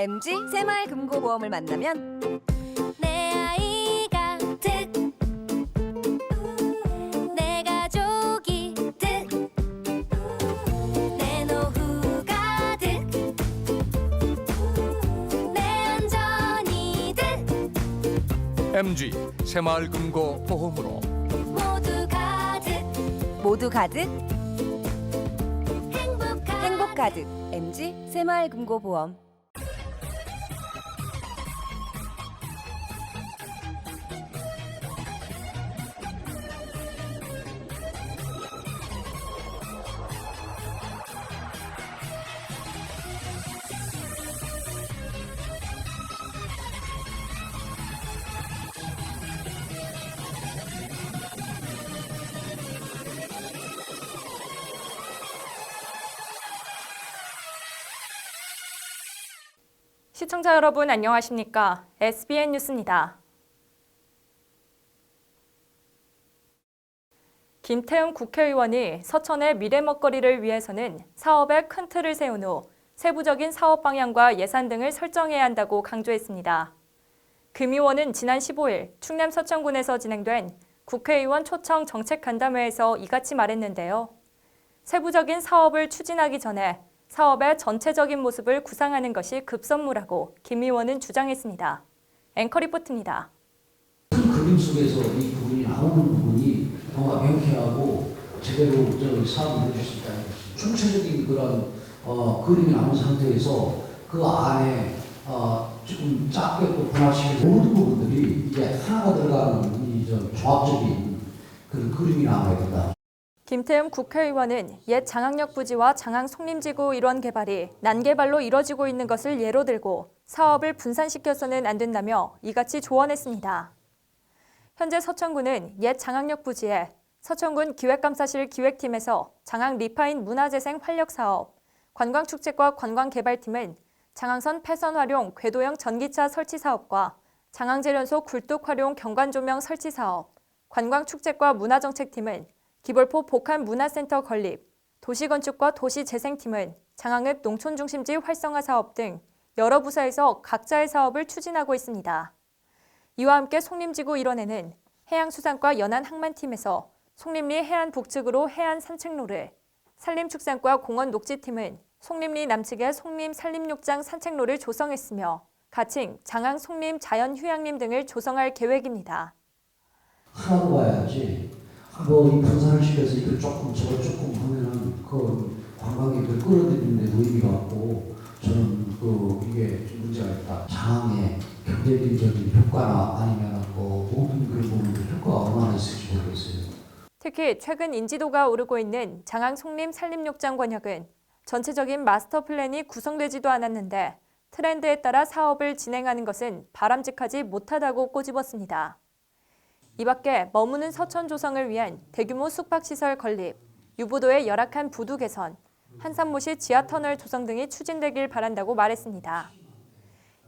MG 새마을금고보험을 만나면 내 아이가 득, 내 가족이 득, 내 노후가 득, 내 안전이 득. MG 새마을금고보험으로 모두 가득 행복 가득. MG 새마을금고보험. 시청자 여러분 안녕하십니까? SBN 뉴스입니다. 김태흠 국회의원이 서천의 미래 먹거리를 위해서는 사업에 큰 틀을 세운 후 세부적인 사업 방향과 예산 등을 설정해야 한다고 강조했습니다. 금 의원은 지난 15일 충남 서천군에서 진행된 국회의원 초청 정책간담회에서 이같이 말했는데요. 세부적인 사업을 추진하기 전에 사업의 전체적인 모습을 구상하는 것이 급선무라고 김 의원은 주장했습니다. 앵커 리포트입니다. 큰 그림 속에서 이 부분이 나오는 부분이 뭔가 명쾌하고 제대로 사업을 해줄 수 있다는 것이 총체적인 그런 그림이 나온 상태에서 그 안에 조금 작게 또 분할시켜서 모든 부분들이 이게 하나가 들어가는 이 조합적인 그런 그림이 나와야 된다. 김태흠 국회의원은 옛 장항역 부지와 장항 송림지구 일원 개발이 난개발로 이뤄지고 있는 것을 예로 들고 사업을 분산시켜서는 안 된다며 이같이 조언했습니다. 현재 서천군은 옛 장항역 부지에 서천군 기획감사실 기획팀에서 장항 리파인 문화재생 활력 사업, 관광축제과 관광개발팀은 장항선 폐선 활용 궤도형 전기차 설치 사업과 장항제련소 굴뚝 활용 경관조명 설치 사업, 관광축제과 문화정책팀은 기벌포 복합문화센터 건립, 도시건축과 도시재생팀은 장항읍 농촌중심지 활성화 사업 등 여러 부서에서 각자의 사업을 추진하고 있습니다. 이와 함께 송림지구 일원에는 해양수산과 연안항만팀에서 송림리 해안북측으로 해안산책로를, 산림축산과 공원녹지팀은 송림리 남측의 송림산림욕장 산책로를 조성했으며 가칭, 장항, 송림, 자연휴양림 등을 조성할 계획입니다. 하나로 봐야지. 이 분산을 시켜서 이걸 조금 저걸 조금 하면은 그 관광객들 끌어들이는 데 의미가 없고 저는 이게 좀 문제가 있다. 장항의 경제적인 효과나 아니면 모든 그런 부분들 효과가 얼마나 있을지 모르겠어요. 특히 최근 인지도가 오르고 있는 장항 송림 산림욕장 권역은 전체적인 마스터 플랜이 구성되지도 않았는데 트렌드에 따라 사업을 진행하는 것은 바람직하지 못하다고 꼬집었습니다. 이 밖에 머무는 서천 조성을 위한 대규모 숙박시설 건립, 유보도의 열악한 부두 개선, 한산모시 지하터널 조성 등이 추진되길 바란다고 말했습니다.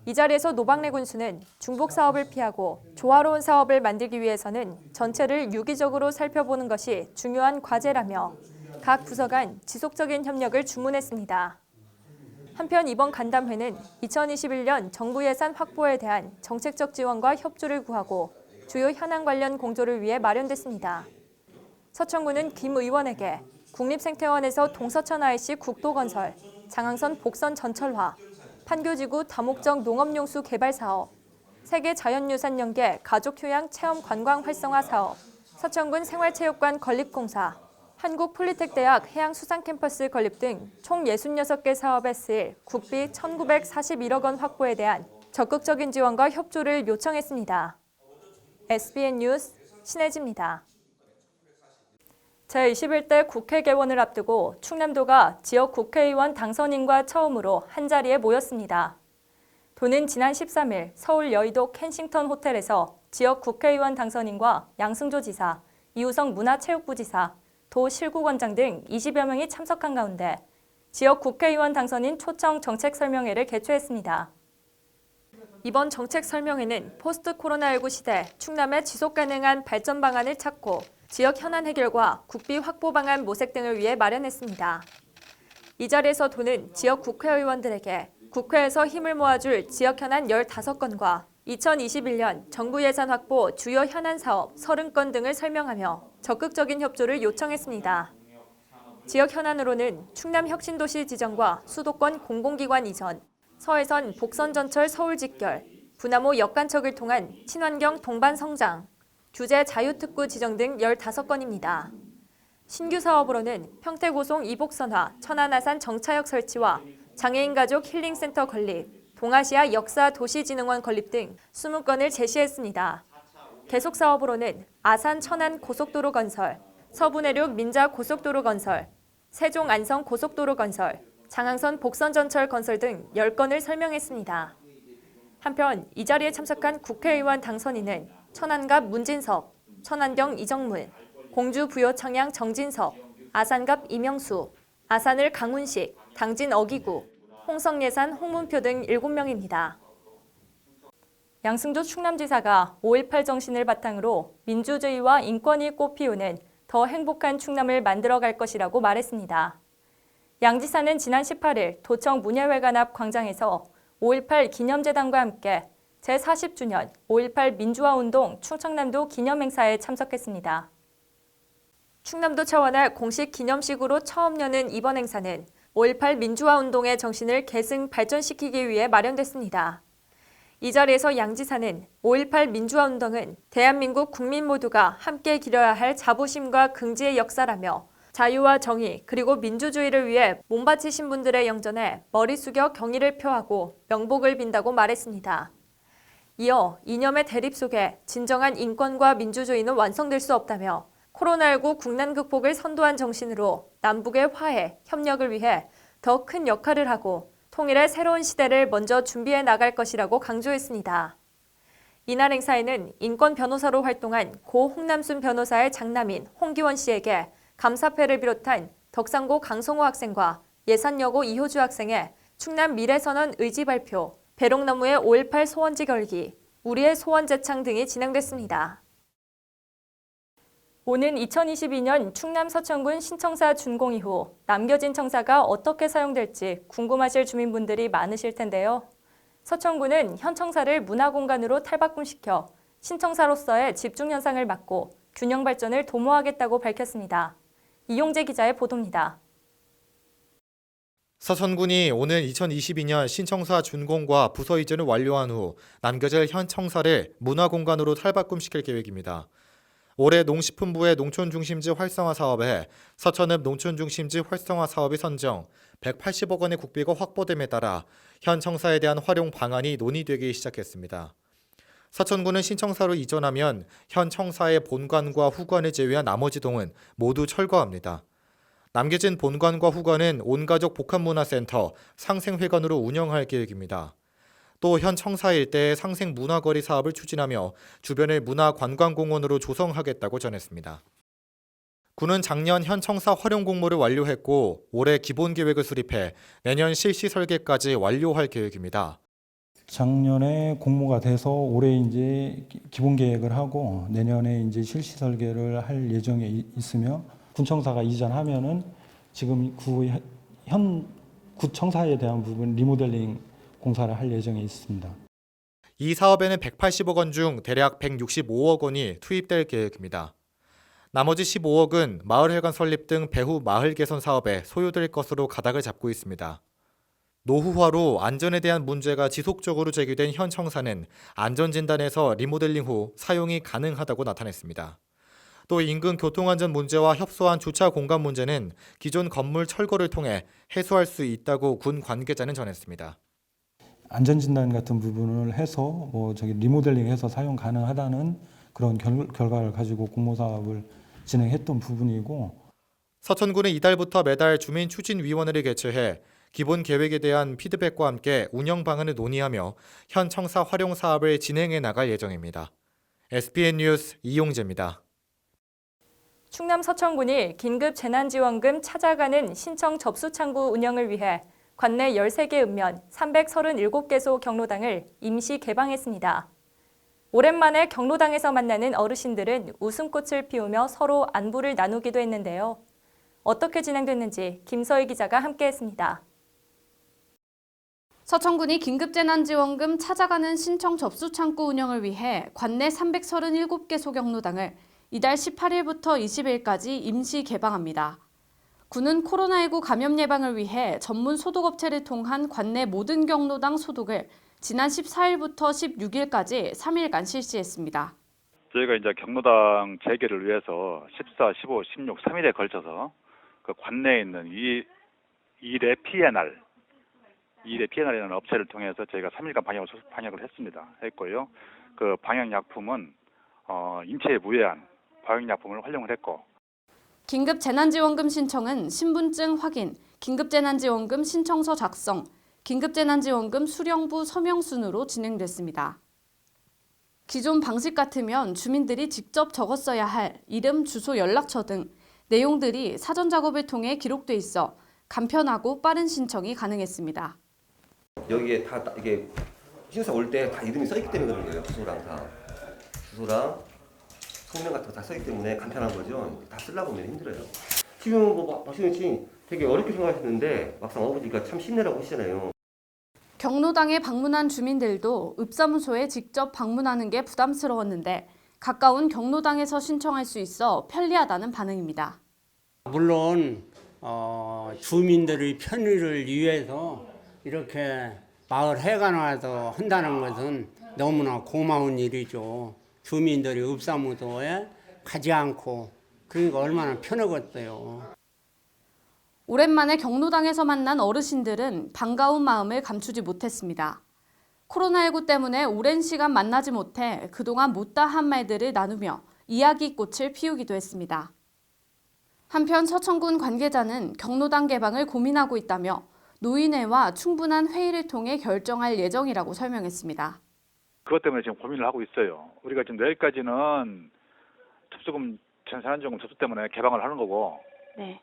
이 자리에서 노박래 군수는 중복 사업을 피하고 조화로운 사업을 만들기 위해서는 전체를 유기적으로 살펴보는 것이 중요한 과제라며 각 부서 간 지속적인 협력을 주문했습니다. 한편 이번 간담회는 2021년 정부 예산 확보에 대한 정책적 지원과 협조를 구하고 주요 현안 관련 공조를 위해 마련됐습니다. 서천군은 김 의원에게 국립생태원에서 동서천 IC 국도건설, 장항선 복선 전철화, 판교지구 다목적 농업용수 개발 사업, 세계 자연유산 연계 가족휴양 체험 관광 활성화 사업, 서천군 생활체육관 건립공사, 한국폴리텍대학 해양수산캠퍼스 건립 등 총 66개 사업에 쓰일 국비 1,941억 원 확보에 대한 적극적인 지원과 협조를 요청했습니다. SBN 뉴스 신혜지입니다. 제21대 국회 개원을 앞두고 충남도가 지역 국회의원 당선인과 처음으로 한자리에 모였습니다. 도는 지난 13일 서울 여의도 켄싱턴 호텔에서 지역 국회의원 당선인과 양승조 지사, 이우성 문화체육부지사, 도 실구원장 등 20여 명이 참석한 가운데 지역 국회의원 당선인 초청 정책 설명회를 개최했습니다. 이번 정책 설명회는 포스트 코로나19 시대 충남의 지속가능한 발전 방안을 찾고 지역 현안 해결과 국비 확보 방안 모색 등을 위해 마련했습니다. 이 자리에서 도는 지역 국회의원들에게 국회에서 힘을 모아줄 지역 현안 15건과 2021년 정부 예산 확보 주요 현안 사업 30건 등을 설명하며 적극적인 협조를 요청했습니다. 지역 현안으로는 충남 혁신도시 지정과 수도권 공공기관 이전, 서해선 복선전철 서울 직결, 부나모 역간척을 통한 친환경 동반 성장, 규제 자유특구 지정 등 15건입니다. 신규 사업으로는 평택오송 이복선화 천안아산 정차역 설치와 장애인 가족 힐링센터 건립, 동아시아 역사 도시진흥원 건립 등 20건을 제시했습니다. 계속 사업으로는 아산 천안 고속도로 건설, 서부내륙 민자 고속도로 건설, 세종 안성 고속도로 건설, 장항선 복선전철 건설 등 10건을 설명했습니다. 한편 이 자리에 참석한 국회의원 당선인은 천안갑 문진섭, 천안경 이정문, 공주 부여청양 정진섭, 아산갑 이명수, 아산을 강훈식, 당진 어기구, 홍성예산 홍문표 등 7명입니다. 양승조 충남지사가 5.18 정신을 바탕으로 민주주의와 인권이 꽃피우는 더 행복한 충남을 만들어갈 것이라고 말했습니다. 양 지사는 지난 18일 도청 문예회관 앞 광장에서 5.18 기념재단과 함께 제40주년 5.18 민주화운동 충청남도 기념행사에 참석했습니다. 충남도 차원의 공식 기념식으로 처음 여는 이번 행사는 5.18 민주화운동의 정신을 계승 발전시키기 위해 마련됐습니다. 이 자리에서 양 지사는 5.18 민주화운동은 대한민국 국민 모두가 함께 기려야 할 자부심과 긍지의 역사라며 자유와 정의 그리고 민주주의를 위해 몸바치신 분들의 영전에 머리 숙여 경의를 표하고 명복을 빈다고 말했습니다. 이어 이념의 대립 속에 진정한 인권과 민주주의는 완성될 수 없다며 코로나19 국난 극복을 선도한 정신으로 남북의 화해, 협력을 위해 더 큰 역할을 하고 통일의 새로운 시대를 먼저 준비해 나갈 것이라고 강조했습니다. 이날 행사에는 인권 변호사로 활동한 고 홍남순 변호사의 장남인 홍기원 씨에게 감사패를 비롯한 덕상고 강성호 학생과 예산여고 이효주 학생의 충남 미래선언 의지 발표, 배롱나무의 5.18 소원지 걸기, 우리의 소원 제창 등이 진행됐습니다. 오는 2022년 충남 서천군 신청사 준공 이후 남겨진 청사가 어떻게 사용될지 궁금하실 주민분들이 많으실 텐데요. 서천군은 현 청사를 문화공간으로 탈바꿈시켜 신청사로서의 집중 현상을 막고 균형 발전을 도모하겠다고 밝혔습니다. 이용재 기자의 보도입니다. 서천군이 오는 2022년 신청사 준공과 부서 이전을 완료한 후 남겨질 현 청사를 문화공간으로 탈바꿈시킬 계획입니다. 올해 농식품부의 농촌중심지 활성화 사업에 서천읍 농촌중심지 활성화 사업이 선정, 180억 원의 국비가 확보됨에 따라 현 청사에 대한 활용 방안이 논의되기 시작했습니다. 서천군은 신청사로 이전하면 현 청사의 본관과 후관을 제외한 나머지 동은 모두 철거합니다. 남겨진 본관과 후관은 온가족 복합문화센터 상생회관으로 운영할 계획입니다. 또 현 청사 일대의 상생문화거리 사업을 추진하며 주변을 문화관광공원으로 조성하겠다고 전했습니다. 군은 작년 현 청사 활용 공모를 완료했고 올해 기본계획을 수립해 내년 실시 설계까지 완료할 계획입니다. 작년에 공모가 돼서 올해 이제 기본 계획을 하고 내년에 이제 실시 설계를 할 예정에 있으며 군청사가 이전하면은 지금 현 구청사에 대한 부분 리모델링 공사를 할 예정에 있습니다. 이 사업에는 180억 원 중 대략 165억 원이 투입될 계획입니다. 나머지 15억은 마을회관 설립 등 배후 마을 개선 사업에 소요될 것으로 가닥을 잡고 있습니다. 노후화로 안전에 대한 문제가 지속적으로 제기된 현 청사는 안전진단에서 리모델링 후 사용이 가능하다고 나타냈습니다. 또 인근 교통안전 문제와 협소한 주차 공간 문제는 기존 건물 철거를 통해 해소할 수 있다고 군 관계자는 전했습니다. 안전진단 같은 부분을 해서 리모델링해서 사용 가능하다는 그런 결과를 가지고 공모사업을 진행했던 부분이고, 서천군은 이달부터 매달 주민추진위원회를 개최해 기본 계획에 대한 피드백과 함께 운영 방안을 논의하며 현 청사 활용 사업을 진행해 나갈 예정입니다. SPN 뉴스 이용재입니다. 충남 서천군이 긴급 재난지원금 찾아가는 신청 접수 창구 운영을 위해 관내 13개 읍면 337개소 경로당을 임시 개방했습니다. 오랜만에 경로당에서 만나는 어르신들은 웃음꽃을 피우며 서로 안부를 나누기도 했는데요. 어떻게 진행됐는지 김서희 기자가 함께했습니다. 서천군이 긴급재난지원금 찾아가는 신청 접수 창구 운영을 위해 관내 337개 소경로당을 이달 18일부터 20일까지 임시 개방합니다. 군은 코로나19 감염 예방을 위해 전문 소독업체를 통한 관내 모든 경로당 소독을 지난 14일부터 16일까지 3일간 실시했습니다. 저희가 이제 경로당 재개를 위해서 14, 15, 16, 3일에 걸쳐서 그 관내에 있는 일의 PNR이라는 업체를 통해서 저희가 3일간 방역을 했고요. 그 방역약품은 인체에 무해한 방역약품을 활용을 했고. 긴급재난지원금 신청은 신분증 확인, 긴급재난지원금 신청서 작성, 긴급재난지원금 수령부 서명 순으로 진행됐습니다. 기존 방식 같으면 주민들이 직접 적었어야 할 이름, 주소, 연락처 등 내용들이 사전 작업을 통해 기록돼 있어 간편하고 빠른 신청이 가능했습니다. 여기에 다 이게 신사 올 때 다 이름이 써있기 때문에 그런 거예요. 주소랑 성명 같은 거 다 써있기 때문에 간편한 거죠. 다 쓰려고 하면 힘들어요. 지금 뭐 박시영 씨 되게 어렵게 생각하셨는데 막상 어머니가 참 힘내라고 하시잖아요. 경로당에 방문한 주민들도 읍사무소에 직접 방문하는 게 부담스러웠는데 가까운 경로당에서 신청할 수 있어 편리하다는 반응입니다. 물론 주민들의 편의를 위해서 이렇게 마을 회관와서 한다는 것은 너무나 고마운 일이죠. 주민들이 읍사무소에 가지 않고 그러니까 얼마나 편하겠어요. 오랜만에 경로당에서 만난 어르신들은 반가운 마음을 감추지 못했습니다. 코로나19 때문에 오랜 시간 만나지 못해 그동안 못다 한 말들을 나누며 이야기꽃을 피우기도 했습니다. 한편 서천군 관계자는 경로당 개방을 고민하고 있다며 노인회와 충분한 회의를 통해 결정할 예정이라고 설명했습니다. 그것 때문에 지금 고민을 하고 있어요. 우리가 지금 내일까지는 재난지원금 접수 때문에 개방을 하는 거고, 네.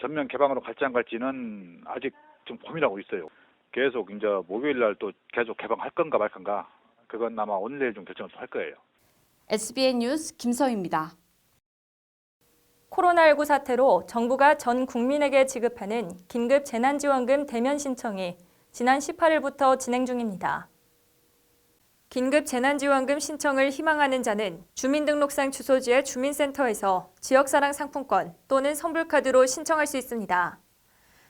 전면 개방으로 갈지 안 갈지는 아직 좀 고민하고 있어요. 계속 이제 목요일 날 또 계속 개방할 건가 말 건가, 그건 아마 오늘 내일 좀 결정을 할 거예요. SBN 뉴스 김서희입니다. 코로나19 사태로 정부가 전 국민에게 지급하는 긴급 재난지원금 대면 신청이 지난 18일부터 진행 중입니다. 긴급 재난지원금 신청을 희망하는 자는 주민등록상 주소지의 주민센터에서 지역사랑 상품권 또는 선불카드로 신청할 수 있습니다.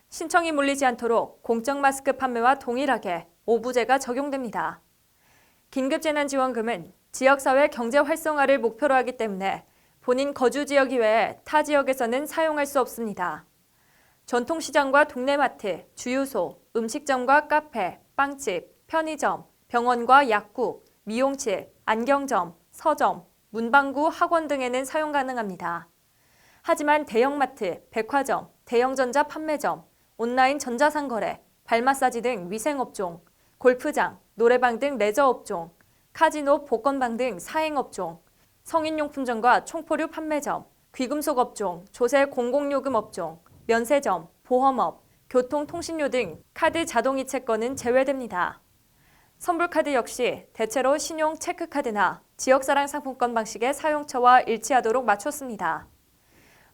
신청이 몰리지 않도록 공적 마스크 판매와 동일하게 오부제가 적용됩니다. 긴급 재난지원금은 지역사회 경제 활성화를 목표로 하기 때문에 본인 거주 지역 이외에 타 지역에서는 사용할 수 없습니다. 전통시장과 동네마트, 주유소, 음식점과 카페, 빵집, 편의점, 병원과 약국, 미용실, 안경점, 서점, 문방구, 학원 등에는 사용 가능합니다. 하지만 대형마트, 백화점, 대형전자 판매점, 온라인 전자상거래, 발마사지 등 위생업종, 골프장, 노래방 등 레저업종, 카지노, 복권방 등 사행업종, 성인용품점과 총포류 판매점, 귀금속업종, 조세 공공요금업종, 면세점, 보험업, 교통통신료 등 카드 자동이체권은 제외됩니다. 선불카드 역시 대체로 신용 체크카드나 지역사랑 상품권 방식의 사용처와 일치하도록 맞췄습니다.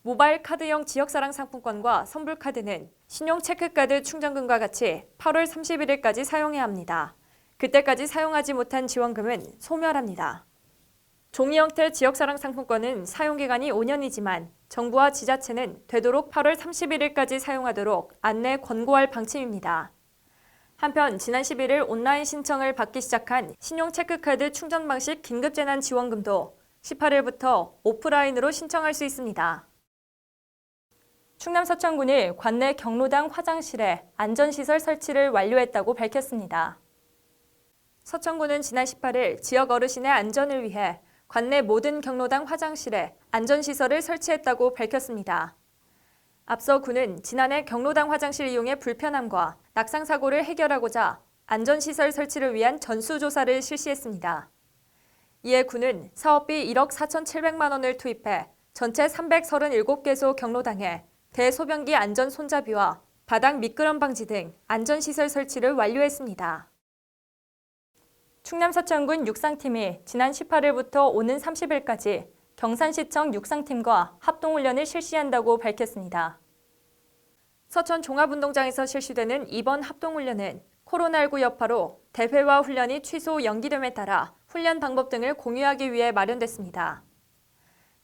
모바일 카드형 지역사랑 상품권과 선불카드는 신용 체크카드 충전금과 같이 8월 31일까지 사용해야 합니다. 그때까지 사용하지 못한 지원금은 소멸합니다. 종이 형태 지역사랑 상품권은 사용기간이 5년이지만 정부와 지자체는 되도록 8월 31일까지 사용하도록 안내 권고할 방침입니다. 한편 지난 11일 온라인 신청을 받기 시작한 신용체크카드 충전 방식 긴급재난지원금도 18일부터 오프라인으로 신청할 수 있습니다. 충남 서천군이 관내 경로당 화장실에 안전시설 설치를 완료했다고 밝혔습니다. 서천군은 지난 18일 지역 어르신의 안전을 위해 관내 모든 경로당 화장실에 안전시설을 설치했다고 밝혔습니다. 앞서 군은 지난해 경로당 화장실 이용의 불편함과 낙상사고를 해결하고자 안전시설 설치를 위한 전수조사를 실시했습니다. 이에 군은 사업비 1억 4,700만 원을 투입해 전체 337개소 경로당에 대소변기 안전 손잡이와 바닥 미끄럼 방지 등 안전시설 설치를 완료했습니다. 충남 서천군 육상팀이 지난 18일부터 오는 30일까지 경산시청 육상팀과 합동훈련을 실시한다고 밝혔습니다. 서천 종합운동장에서 실시되는 이번 합동훈련은 코로나19 여파로 대회와 훈련이 취소 연기됨에 따라 훈련 방법 등을 공유하기 위해 마련됐습니다.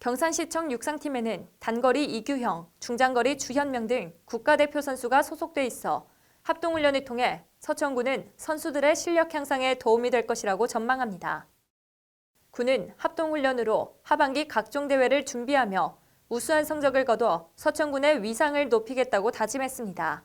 경산시청 육상팀에는 단거리 이규형, 중장거리 주현명 등 국가대표 선수가 소속돼 있어 합동훈련을 통해 서천군은 선수들의 실력 향상에 도움이 될 것이라고 전망합니다. 군은 합동훈련으로 하반기 각종 대회를 준비하며 우수한 성적을 거둬 서천군의 위상을 높이겠다고 다짐했습니다.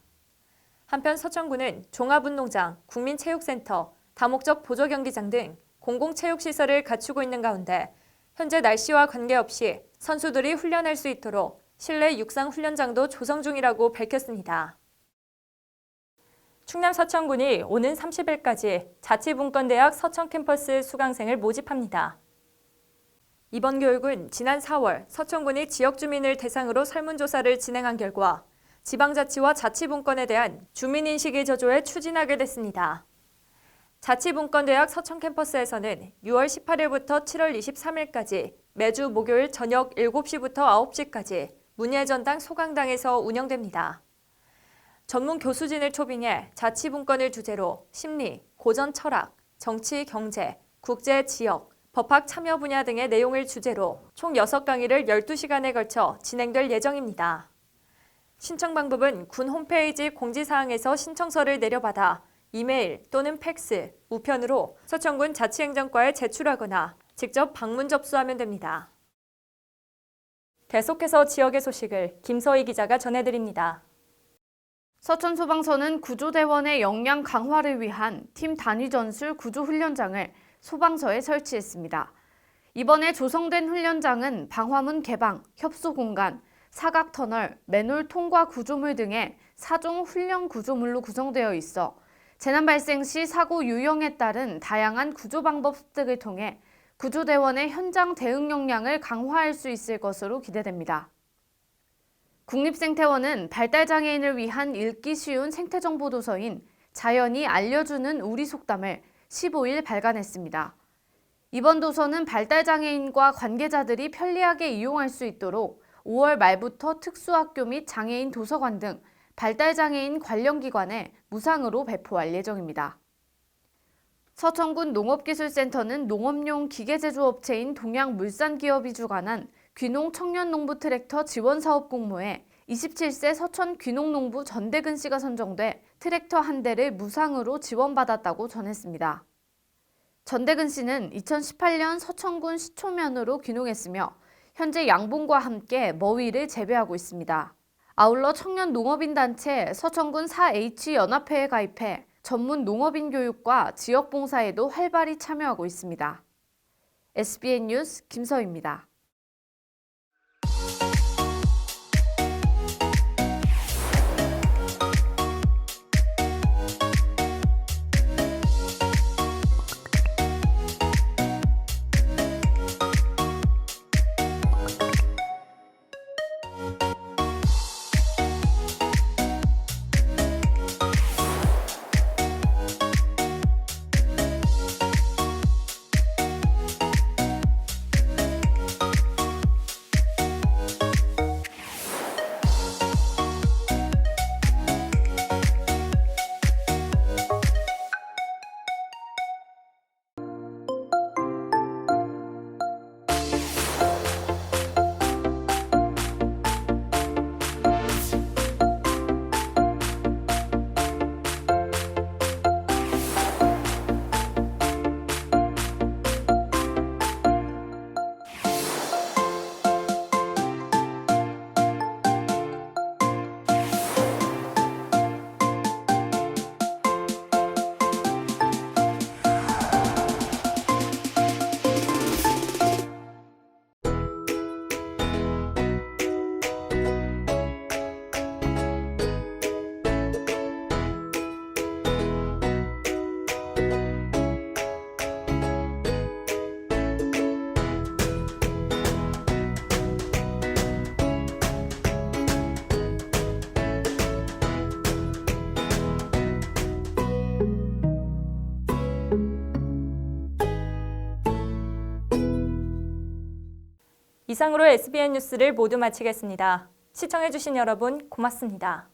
한편 서천군은 종합운동장, 국민체육센터, 다목적 보조경기장 등 공공체육시설을 갖추고 있는 가운데 현재 날씨와 관계없이 선수들이 훈련할 수 있도록 실내 육상훈련장도 조성 중이라고 밝혔습니다. 충남 서천군이 오는 30일까지 자치분권대학 서천 캠퍼스 수강생을 모집합니다. 이번 교육은 지난 4월 서천군이 지역 주민을 대상으로 설문조사를 진행한 결과 지방자치와 자치분권에 대한 주민인식의 저조에 추진하게 됐습니다. 자치분권대학 서천 캠퍼스에서는 6월 18일부터 7월 23일까지 매주 목요일 저녁 7시부터 9시까지 문예전당 소강당에서 운영됩니다. 전문 교수진을 초빙해 자치분권을 주제로 심리, 고전 철학, 정치, 경제, 국제, 지역, 법학 참여 분야 등의 내용을 주제로 총 6강의를 12시간에 걸쳐 진행될 예정입니다. 신청 방법은 군 홈페이지 공지사항에서 신청서를 내려받아 이메일 또는 팩스, 우편으로 서천군 자치행정과에 제출하거나 직접 방문 접수하면 됩니다. 계속해서 지역의 소식을 김서희 기자가 전해드립니다. 서천소방서는 구조대원의 역량 강화를 위한 팀 단위 전술 구조훈련장을 소방서에 설치했습니다. 이번에 조성된 훈련장은 방화문 개방, 협소공간, 사각터널, 맨홀 통과 구조물 등의 4종 훈련 구조물로 구성되어 있어 재난 발생 시 사고 유형에 따른 다양한 구조 방법 습득을 통해 구조대원의 현장 대응 역량을 강화할 수 있을 것으로 기대됩니다. 국립생태원은 발달장애인을 위한 읽기 쉬운 생태정보 도서인 자연이 알려주는 우리 속담을 15일 발간했습니다. 이번 도서는 발달장애인과 관계자들이 편리하게 이용할 수 있도록 5월 말부터 특수학교 및 장애인 도서관 등 발달장애인 관련 기관에 무상으로 배포할 예정입니다. 서천군 농업기술센터는 농업용 기계제조업체인 동양물산기업이 주관한 귀농 청년농부 트랙터 지원사업 공모에 27세 서천 귀농농부 전대근 씨가 선정돼 트랙터 한 대를 무상으로 지원받았다고 전했습니다. 전대근 씨는 2018년 서천군 시초면으로 귀농했으며 현재 양봉과 함께 머위를 재배하고 있습니다. 아울러 청년 농업인 단체 서천군 4H연합회에 가입해 전문 농업인 교육과 지역 봉사에도 활발히 참여하고 있습니다. SBN 뉴스 김서희입니다. 이상으로 SBN 뉴스를 모두 마치겠습니다. 시청해주신 여러분 고맙습니다.